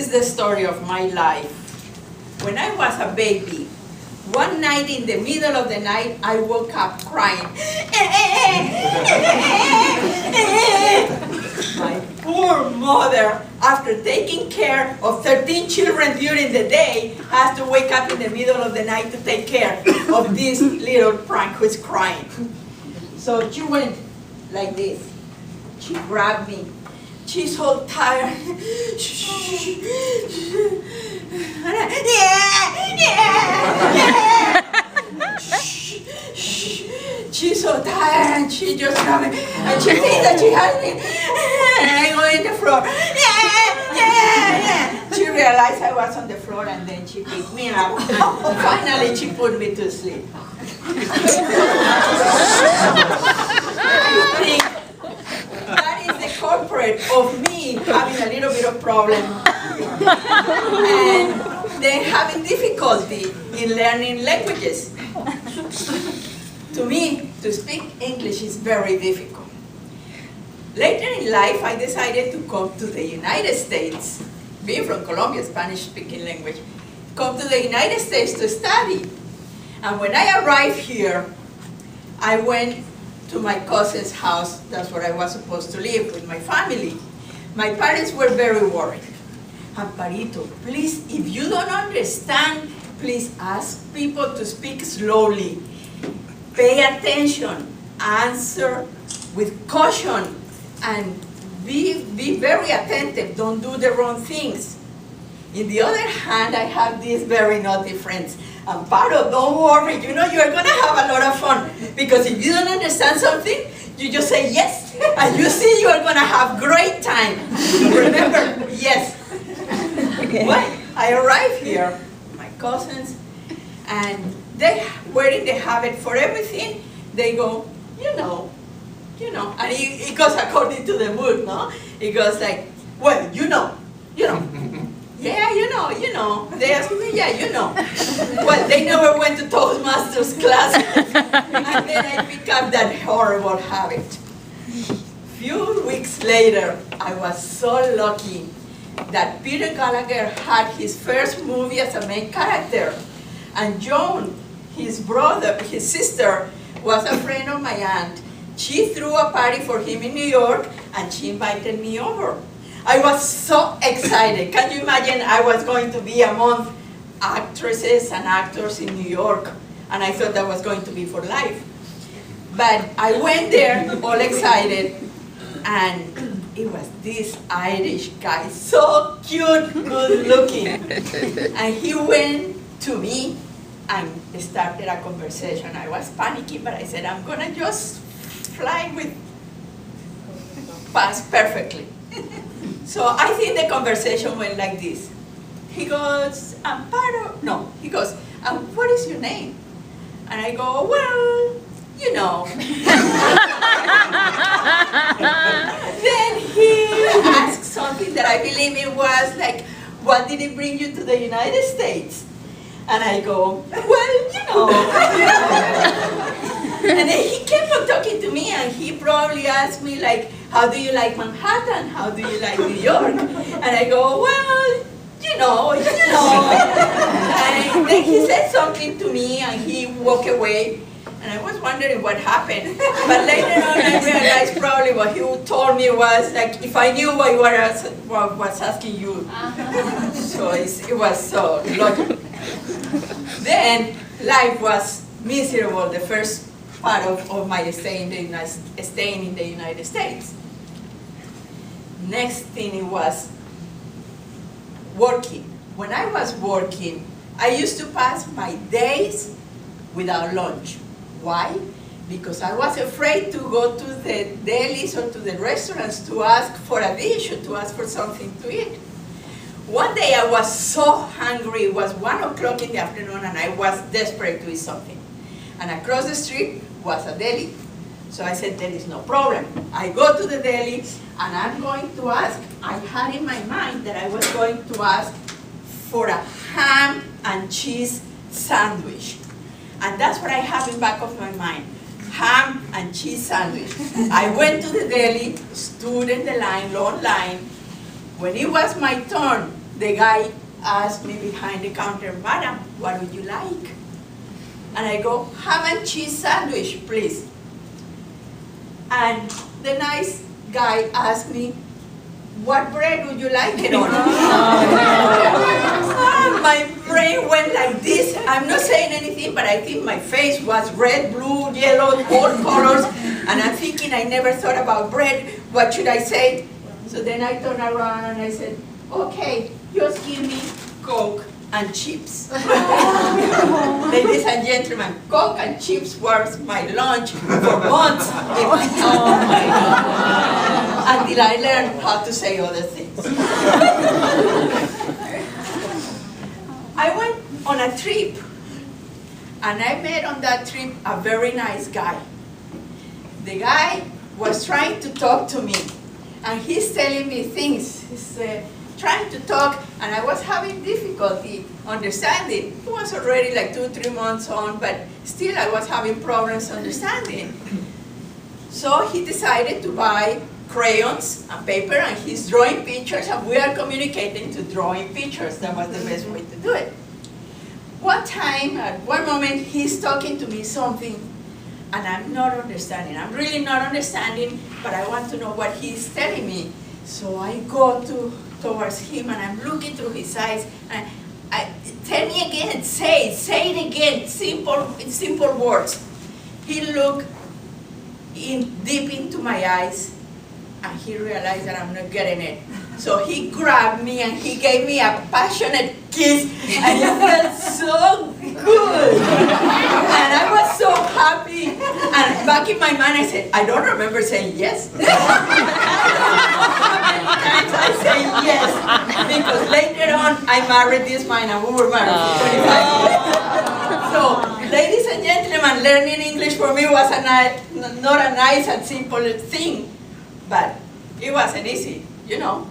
is the story of my life. When I was a baby, one night in the middle of the night, I woke up crying. My poor mother, after taking care of 13 children during the day, has to wake up in the middle of the night to take care of this little prank who's crying. So she went like this. She grabbed me. She's so tired. She's so tired, and she just grabbed me, and she thinks that she has me, and I go in the floor. She realized I was on the floor, and then she picked me up. Finally, she put me to sleep. That is the corporate of me having a little bit of problem and then having difficulty in learning languages. To me, to speak English is very difficult. Later in life, I decided to come to the United States, being from Colombia, Spanish-speaking language, come to the United States to study. And when I arrived here, I went to my cousin's house. That's where I was supposed to live with my family. My parents were very worried. Amparito, please, if you don't understand, please ask people to speak slowly. Pay attention, answer with caution, and be very attentive. Don't do the wrong things. On the other hand, I have these very naughty friends. Amparo, don't worry, you know you're going to have a lot of fun. Because if you don't understand something, you just say yes, and you see you're going to have great time. Remember, yes. Well, I arrived here, my cousins, and they were in the habit for everything. They go, you know, and it goes according to the mood, no? It goes like, well, you know. Yeah, you know. They ask me, yeah, you know. Well, they never went to Toastmasters class, and then I picked up that horrible habit. Few weeks later, I was so lucky that Peter Gallagher had his first movie as a main character, and Joan, his sister, was a friend of my aunt. She threw a party for him in New York, and she invited me over. I was so excited. Can you imagine? I was going to be among actresses and actors in New York, and I thought that was going to be for life. But I went there all excited, and it was this Irish guy, so cute, good looking. And he went to me and started a conversation. I was panicking, but I said, I'm gonna just fly with pass perfectly. So I think the conversation went like this. He goes, Amparo, no, he goes, what is your name? And I go, well, you know. Then he asked something that I believe it was like, what did it bring you to the United States? And I go, well, you know. And then he kept on talking to me, and he probably asked me like, how do you like Manhattan? How do you like New York? And I go, well, you know. And then he said something to me, and he walked away. And I was wondering what happened. But later on, I realized probably what he told me was like, if I knew what I was asking you. So it was so logical. Then life was miserable the first part of my staying in the United States. Next thing it was working. When I was working, I used to pass my days without lunch. Why? Because I was afraid to go to the delis or to the restaurants to ask for a dish or to ask for something to eat. One day I was so hungry, it was 1 o'clock in the afternoon, and I was desperate to eat something. And across the street was a deli. So I said, there is no problem. I go to the deli, and I'm going to ask. I had in my mind that I was going to ask for a ham and cheese sandwich. And that's what I have in back of my mind, ham and cheese sandwich. I went to the deli, stood in the line, long line. When it was my turn, the guy asked me behind the counter, "Madam, what would you like?" And I go, "Ham and cheese sandwich, please." And the nice guy asked me, "What bread would you like it on?" My brain went like this. I'm not saying anything, but I think my face was red, blue, yellow, all colors. And I'm thinking, I never thought about bread. What should I say? So then I turned around and I said, "Okay, just give me Coke and chips." Ladies and gentlemen, Coke and chips was my lunch for months. Until I learned how to say other things. I went on a trip, and I met on that trip a very nice guy. The guy was trying to talk to me, and he's telling me things. He's trying to talk, and I was having difficulty understanding. It was already like 2-3 months on, but still I was having problems understanding. So he decided to buy crayons and paper, and he's drawing pictures, and we are communicating to drawing pictures. That was the best way to do it. One time, at one moment, he's talking to me something, and I'm not understanding. I'm really not understanding, but I want to know what he's telling me. So I go towards him, and I'm looking through his eyes, and tell me again, say it again, simple words. He looked deep into my eyes, and he realized that I'm not getting it. So he grabbed me and he gave me a passionate kiss, and it felt so good. And I was so happy. And back in my mind I said, I don't remember saying yes. I don't know how many times I say yes. Because later on I married this man, and we were married for 25 years. So, ladies and gentlemen, learning English for me was not a nice and simple thing. But it wasn't easy, you know.